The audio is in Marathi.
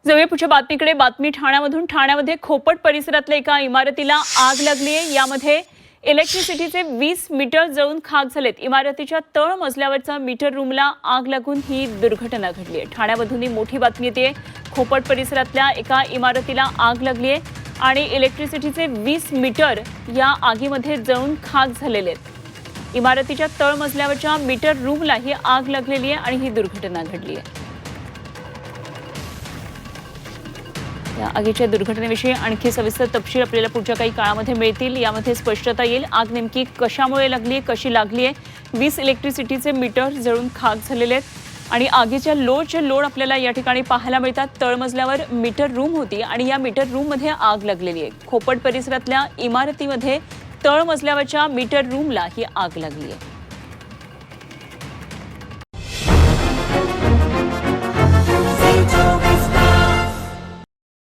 जाऊया पुढच्या बातमीकडे। बातमी ठाण्यामध्ये खोपट परिसरातल्या एका इमारतीला आग लागली आहे। यामध्ये इलेक्ट्रिसिटीचे 20 मीटर जळून खाक झालेत। इमारतीच्या तळ मजल्यावरच्या मीटर रूमला आग लागून ही दुर्घटना घडली आहे। ठाण्यामधून ही मोठी बातमी येते। खोपट परिसरातल्या एका इमारतीला आग लागली आहे आणि इलेक्ट्रिसिटीचे 20 मीटर या आगीमध्ये जळून खाक झालेले आहेत। इमारतीच्या तळ मजल्यावरच्या मीटर रूमला ही आग लागलेली आहे आणि ही दुर्घटना घडली आहे। या आगीच्या दुर्घटनेविषयी आणखी सविस्तर तपशील आपल्याला पुढच्या काही काळामध्ये मिळतील। यामध्ये स्पष्टता येईल आग नेमकी कशामुळे लागली, कशी लागली आहे। 20 इलेक्ट्रिसिटीचे मीटर जळून खाक झालेले आहेत आणि आगीच्या लोड आपल्याला या ठिकाणी पाहायला मिळतात। तळमजल्यावर मीटर रूम होती आणि या मीटर रूममध्ये आग लागलेली आहे। खोपट परिसरातल्या इमारतीमध्ये तळमजल्यावरच्या मीटर रूमला ही आग लागली आहे।